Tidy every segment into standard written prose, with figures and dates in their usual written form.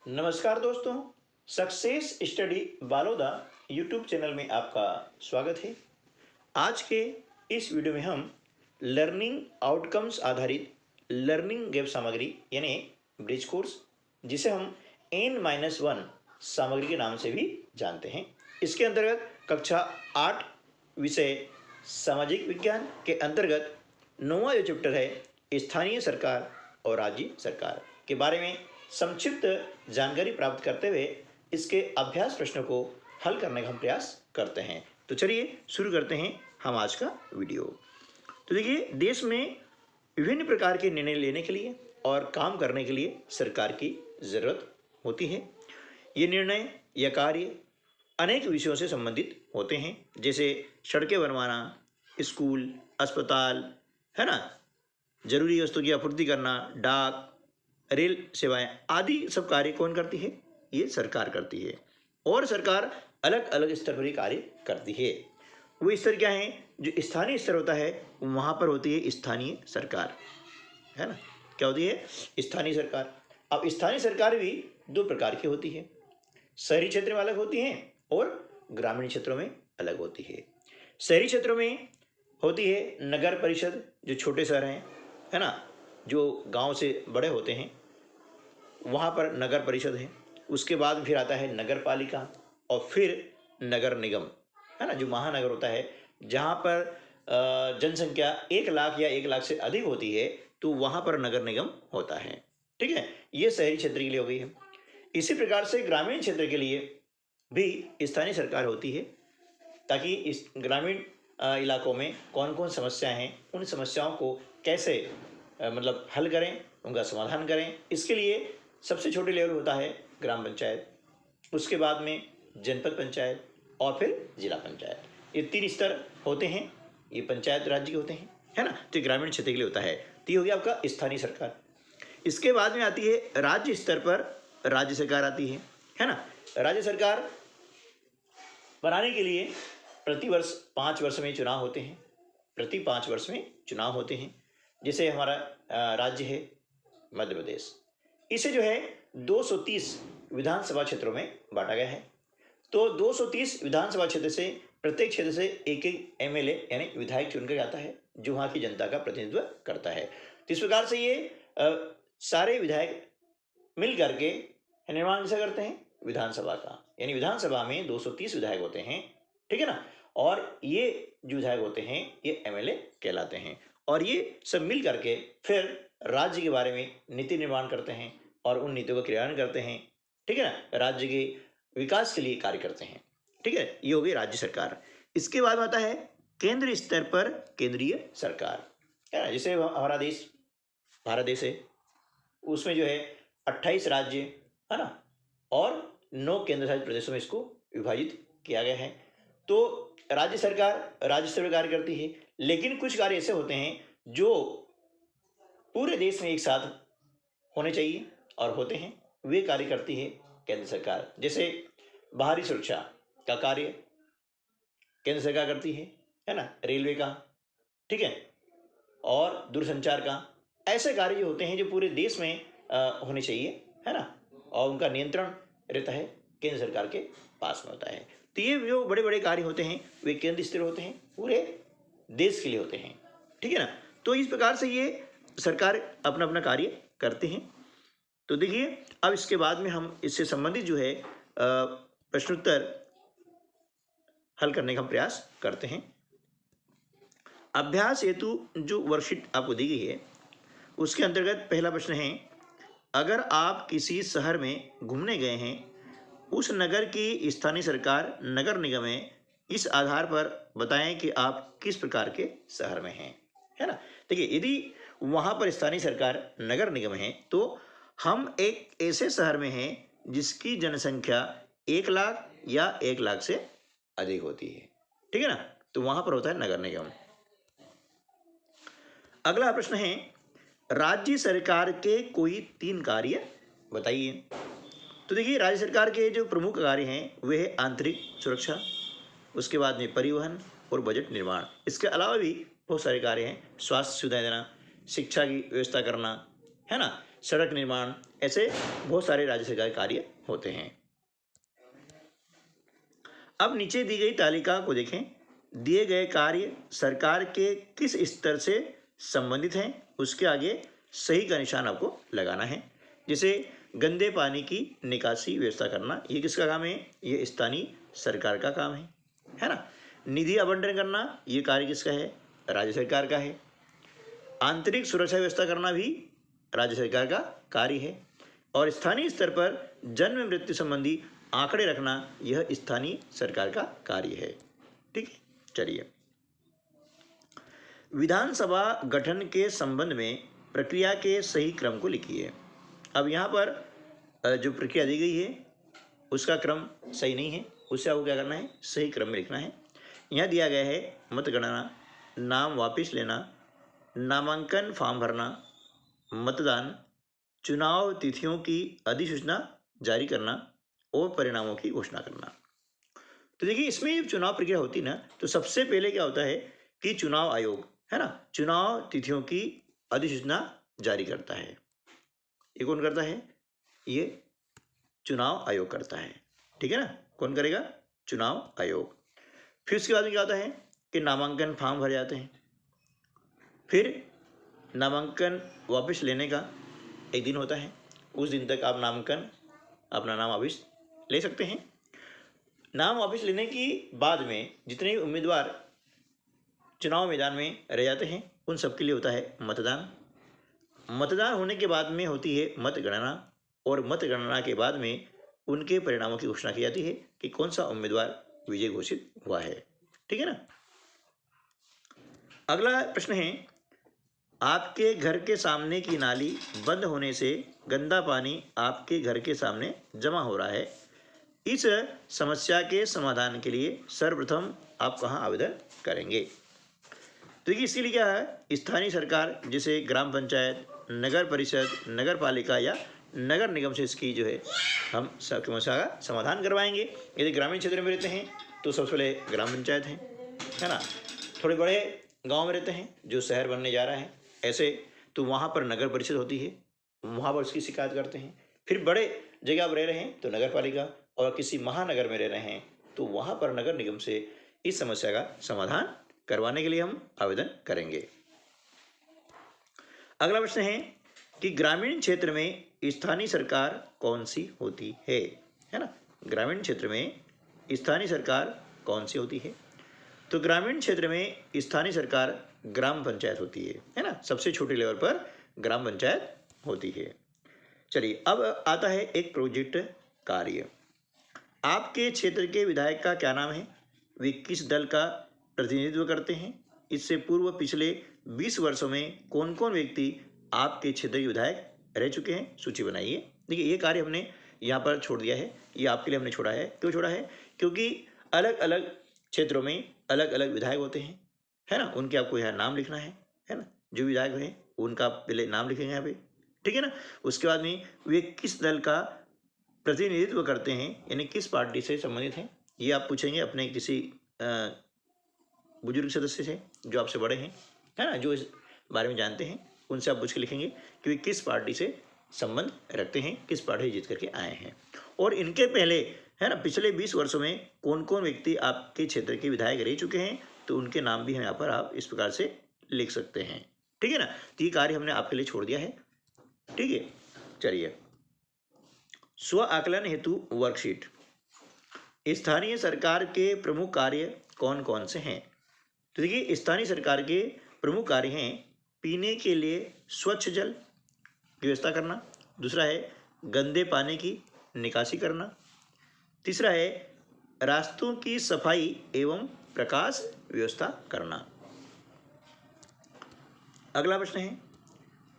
नमस्कार दोस्तों, success study Baloda YouTube channel में आपका स्वागत है। आज के इस वीडियो में हम लर्निंग आउटकम्स आधारित लर्निंग गैप सामग्री यानी ब्रिज कोर्स, जिसे हम N-1 सामग्री के नाम से भी जानते हैं, इसके अंतर्गत कक्षा 8 विषय सामाजिक विज्ञान के अंतर्गत 9वां जो चैप्टर है स्थानीय सरकार और राज्य सरकार के बारे में संक्षिप्त जानकारी प्राप्त करते हुए इसके अभ्यास प्रश्नों को हल करने का हम प्रयास करते हैं। तो चलिए शुरू करते हैं हम आज का वीडियो। तो देखिए, देश में विभिन्न प्रकार के निर्णय लेने के लिए और काम करने के लिए सरकार की ज़रूरत होती है। ये निर्णय या कार्य अनेक विषयों से संबंधित होते हैं, जैसे सड़कें बनवाना, स्कूल, अस्पताल, है ना, जरूरी वस्तु की आपूर्ति करना, डाक, रेल सेवाएं आदि सब कार्य कौन करती है? ये सरकार करती है। और सरकार अलग अलग स्तर पर ही कार्य करती है। वो स्तर क्या है? जो स्थानीय स्तर होता है वहाँ पर होती है स्थानीय सरकार, है ना। क्या होती है? स्थानीय सरकार। अब स्थानीय सरकार भी दो प्रकार की होती है, शहरी क्षेत्र में अलग होती हैं और ग्रामीण क्षेत्रों में अलग होती है। शहरी क्षेत्रों में होती है नगर परिषद, जो छोटे शहर हैं, है ना, जो गांव से बड़े होते हैं, वहाँ पर नगर परिषद है। उसके बाद फिर आता है नगर पालिका और फिर नगर निगम, है ना, जो महानगर होता है, जहाँ पर जनसंख्या 1 लाख या 1 लाख से अधिक होती है, तो वहाँ पर नगर निगम होता है। ठीक है, ये शहरी क्षेत्र के लिए हो गई है। इसी प्रकार से ग्रामीण क्षेत्र के लिए भी स्थानीय सरकार होती है, ताकि इस ग्रामीण इलाकों में कौन कौन समस्याएं हैं, उन समस्याओं को कैसे मतलब हल करें, उनका समाधान करें। इसके लिए सबसे छोटे लेवल होता है ग्राम पंचायत, उसके बाद में जनपद पंचायत और फिर जिला पंचायत। ये 3 स्तर होते हैं, ये पंचायत राज्य के होते हैं, है ना। तो ग्रामीण क्षेत्र के लिए होता है। तो ये हो गया आपका स्थानीय सरकार। इसके बाद में आती है राज्य स्तर पर राज्य सरकार आती है ना। राज्य सरकार बनाने के लिए प्रतिवर्ष 5 वर्ष में चुनाव होते हैं, प्रति 5 वर्ष में चुनाव होते हैं। जैसे हमारा राज्य है मध्य प्रदेश, इसे जो है 230 विधानसभा क्षेत्रों में बांटा गया है। तो 230 विधानसभा क्षेत्र से प्रत्येक क्षेत्र से एक एक MLA यानी विधायक चुनकर आता है, जो वहाँ की जनता का प्रतिनिधित्व करता है। तो इस प्रकार से ये सारे विधायक मिल करके निर्माण कैसे करते हैं? विधानसभा का, यानी विधानसभा में 230 विधायक होते हैं, ठीक है ना। और ये जो विधायक होते हैं ये MLA कहलाते हैं। और ये सब मिल करके फिर राज्य के बारे में नीति निर्माण करते हैं और उन नीतियों का क्रियान्वयन करते हैं, ठीक है ना। राज्य के विकास के लिए कार्य करते हैं, ठीक है। ये हो गई राज्य सरकार। इसके बाद आता है केंद्र स्तर पर केंद्रीय सरकार, है ना। जैसे हमारा देश भारत देश है, उसमें जो है 28 राज्य, है ना, और 9 केंद्र शासित प्रदेशों में इसको विभाजित किया गया है। तो राज्य सरकार राज्य स्तर पर कार्य करती है, लेकिन कुछ कार्य ऐसे होते हैं जो पूरे देश में एक साथ होने चाहिए और होते हैं, वे कार्य करती है केंद्र सरकार। जैसे बाहरी सुरक्षा का कार्य केंद्र सरकार करती है ना, रेलवे का, ठीक है, और दूरसंचार का। ऐसे कार्य जो होते हैं जो पूरे देश में होने चाहिए, है ना, और उनका नियंत्रण रहता है केंद्र सरकार के पास में होता है। तो ये जो बड़े बड़े कार्य होते हैं वे केंद्र स्तर होते हैं, पूरे देश के लिए होते हैं, ठीक है ना। तो इस प्रकार से ये सरकार अपना अपना कार्य करते हैं। तो देखिए, अब इसके बाद में हम इससे संबंधित जो है प्रश्नोत्तर हल करने का प्रयास करते हैं। अभ्यास हेतु जो वर्कशीट आपको दी गई है उसके अंतर्गत पहला प्रश्न है, अगर आप किसी शहर में घूमने गए हैं, उस नगर की स्थानीय सरकार नगर निगम है, इस आधार पर बताएं कि आप किस प्रकार के शहर में हैं, है ना। देखिए, यदि वहाँ पर स्थानीय सरकार नगर निगम है तो हम एक ऐसे शहर में हैं जिसकी जनसंख्या 1 लाख या 1 लाख से अधिक होती है, ठीक है ना। तो वहाँ पर होता है नगर निगम। अगला प्रश्न है, राज्य सरकार के कोई 3 कार्य बताइए। तो देखिए, राज्य सरकार के जो प्रमुख कार्य हैं वे है आंतरिक सुरक्षा, उसके बाद में परिवहन और बजट निर्माण। इसके अलावा भी बहुत सारे कार्य हैं, स्वास्थ्य सुविधाएं देना, शिक्षा की व्यवस्था करना, है ना, सड़क निर्माण, ऐसे बहुत सारे राज्य सरकार कार्य होते हैं। अब नीचे दी गई तालिका को देखें। दिए गए कार्य सरकार के किस स्तर से संबंधित हैं, उसके आगे सही का निशान आपको लगाना है। जैसे गंदे पानी की निकासी व्यवस्था करना, ये किसका काम है? ये स्थानीय सरकार का काम है ना। निधि आवंटन करना, ये कार्य किसका है? राज्य सरकार का है। आंतरिक सुरक्षा व्यवस्था करना भी राज्य सरकार का कार्य है। और स्थानीय स्तर पर जन्म मृत्यु संबंधी आंकड़े रखना, यह स्थानीय सरकार का कार्य है। ठीक है, चलिए। विधानसभा गठन के संबंध में प्रक्रिया के सही क्रम को लिखिए। अब यहाँ पर जो प्रक्रिया दी गई है उसका क्रम सही नहीं है, उससे आपको क्या करना है? सही क्रम में लिखना है। यहाँ दिया गया है मतगणना, नाम वापस लेना, नामांकन फॉर्म भरना, मतदान, चुनाव तिथियों की अधिसूचना जारी करना और परिणामों की घोषणा करना। तो देखिए, इसमें जब चुनाव प्रक्रिया होती ना, तो सबसे पहले क्या होता है कि चुनाव आयोग है ना, चुनाव तिथियों की अधिसूचना जारी करता है। ये कौन करता है? ये चुनाव आयोग करता है। ठीक है ना, कौन करेगा? चुनाव आयोग। फिर उसके बाद में क्या होता है कि नामांकन फॉर्म भरे जाते हैं। फिर नामांकन वापस लेने का एक दिन होता है, उस दिन तक आप नामांकन अपना नाम वापस ले सकते हैं। नाम वापस लेने की बाद में जितने भी उम्मीदवार चुनाव मैदान में रह जाते हैं, उन सबके लिए होता है मतदान। मतदान होने के बाद में होती है मतगणना, और मतगणना के बाद में उनके परिणामों की घोषणा की जाती है कि कौन सा उम्मीदवार विजय घोषित हुआ है। ठीक है ना। अगला प्रश्न है, आपके घर के सामने की नाली बंद होने से गंदा पानी आपके घर के सामने जमा हो रहा है। इस समस्या के समाधान के लिए सर्वप्रथम आप कहाँ आवेदन करेंगे? तो देखिए, इसके लिए क्या है, स्थानीय सरकार जैसे ग्राम पंचायत, नगर परिषद, नगर पालिका या नगर निगम से इसकी जो है हम समस्या का समाधान करवाएंगे। यदि ग्रामीण क्षेत्र में रहते हैं तो सबसे पहले ग्राम पंचायत है ना। थोड़े बड़े गांव में रहते हैं जो शहर बनने जा रहा है ऐसे, तो वहाँ पर नगर परिषद होती है, वहाँ पर उसकी शिकायत करते हैं। फिर बड़े जगह पर रह रहे हैं तो नगर पालिका, और किसी महानगर में रह रहे हैं तो वहाँ पर नगर निगम से इस समस्या का समाधान करवाने के लिए हम आवेदन करेंगे। अगला प्रश्न है कि ग्रामीण क्षेत्र में स्थानीय सरकार कौन सी होती है ना। ग्रामीण क्षेत्र में स्थानीय सरकार कौन सी होती है? तो ग्रामीण क्षेत्र में स्थानीय सरकार ग्राम पंचायत होती है ना। सबसे छोटे लेवल पर ग्राम पंचायत होती है। चलिए, अब आता है एक प्रोजेक्ट कार्य। आपके क्षेत्र के विधायक का क्या नाम है? वे किस दल का प्रतिनिधित्व करते हैं? इससे पूर्व पिछले 20 वर्षों में कौन कौन व्यक्ति आपके क्षेत्र के विधायक रह चुके हैं? सूची बनाइए। देखिए, ये कार्य हमने यहाँ पर छोड़ दिया है, ये आपके लिए हमने छोड़ा है। क्यों छोड़ा है? क्योंकि अलग अलग क्षेत्रों में अलग अलग विधायक होते हैं, है ना। उनके आपको यहाँ नाम लिखना है ना। जो विधायक हैं उनका पहले नाम लिखेंगे यहाँ पे, ठीक है ना। उसके बाद में वे किस दल का प्रतिनिधित्व करते हैं, यानी किस पार्टी से संबंधित हैं, ये आप पूछेंगे अपने किसी बुजुर्ग सदस्य से जो आपसे बड़े हैं, है ना, जो इस बारे में जानते हैं। उनसे आप पूछ के लिखेंगे कि वे किस पार्टी से संबंध रखते हैं, किस पार्टी जीत करके आए हैं। और इनके पहले, है ना, पिछले 20 वर्षों में कौन कौन व्यक्ति आपके क्षेत्र के विधायक रह चुके हैं, तो उनके नाम भी हम यहाँ पर आप इस प्रकार से लिख सकते हैं। ठीक है ना। तो ये कार्य हमने आपके लिए छोड़ दिया है। ठीक है, चलिए। स्व आकलन हेतु वर्कशीट। स्थानीय सरकार के प्रमुख कार्य कौन कौन से हैं? तो देखिए, स्थानीय सरकार के प्रमुख कार्य हैं पीने के लिए स्वच्छ जल की व्यवस्था करना, दूसरा है गंदे पानी की निकासी करना, तीसरा है रास्तों की सफाई एवं प्रकाश व्यवस्था करना। अगला प्रश्न है,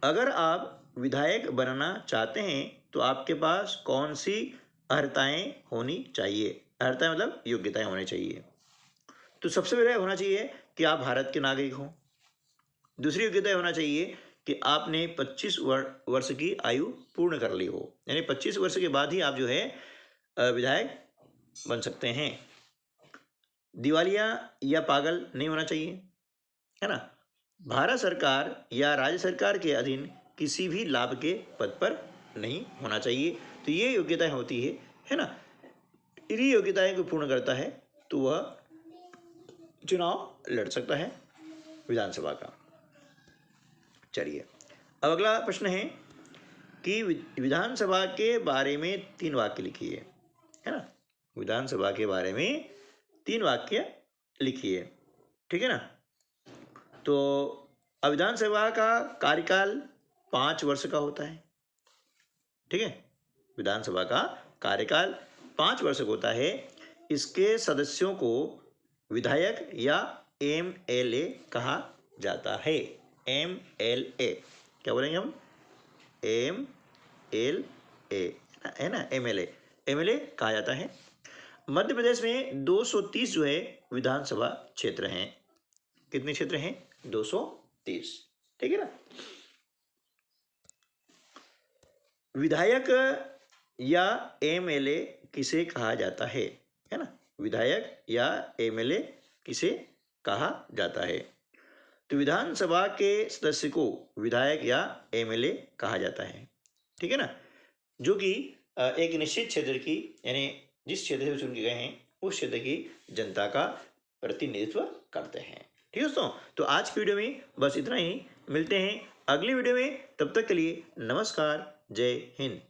अगर आप विधायक बनना चाहते हैं तो आपके पास कौन सी अर्हताएं होनी चाहिए? अर्हताएं मतलब योग्यताएं होनी चाहिए। तो सबसे पहले होना चाहिए कि आप भारत के नागरिक हो। दूसरी योग्यता होना चाहिए कि आपने 25 वर्ष की आयु पूर्ण कर ली हो, यानी 25 वर्ष के बाद ही आप जो है विधायक बन सकते हैं। दिवालिया या पागल नहीं होना चाहिए, है ना। भारत सरकार या राज्य सरकार के अधीन किसी भी लाभ के पद पर नहीं होना चाहिए। तो ये योग्यताएं होती है ना। यदि योग्यताएं को पूर्ण करता है तो वह चुनाव लड़ सकता है विधानसभा का। चलिए, अब अगला प्रश्न है कि विधानसभा के बारे में 3 वाक्य लिखिए, है ना। विधानसभा के बारे में 3 वाक्य लिखिए, ठीक है ना। तो विधानसभा का कार्यकाल 5 वर्ष का होता है, ठीक है। विधानसभा का कार्यकाल 5 वर्ष का होता है। इसके सदस्यों को विधायक या MLA कहा जाता है। MLA क्या बोलेंगे हम? MLA है ना, MLA कहा जाता है। मध्य प्रदेश में 230 जो है विधानसभा क्षेत्र हैं। कितने क्षेत्र हैं? 230, ठीक है ना। विधायक या MLA किसे कहा जाता है ना। विधायक या MLA किसे कहा जाता है? तो विधानसभा के सदस्य को विधायक या MLA कहा जाता है, ठीक है ना, जो कि एक निश्चित क्षेत्र की, यानी जिस क्षेत्र से चुन के गए हैं उस क्षेत्र की जनता का प्रतिनिधित्व करते हैं। ठीक है दोस्तों, तो आज की वीडियो में बस इतना ही। मिलते हैं अगली वीडियो में, तब तक के लिए नमस्कार, जय हिंद।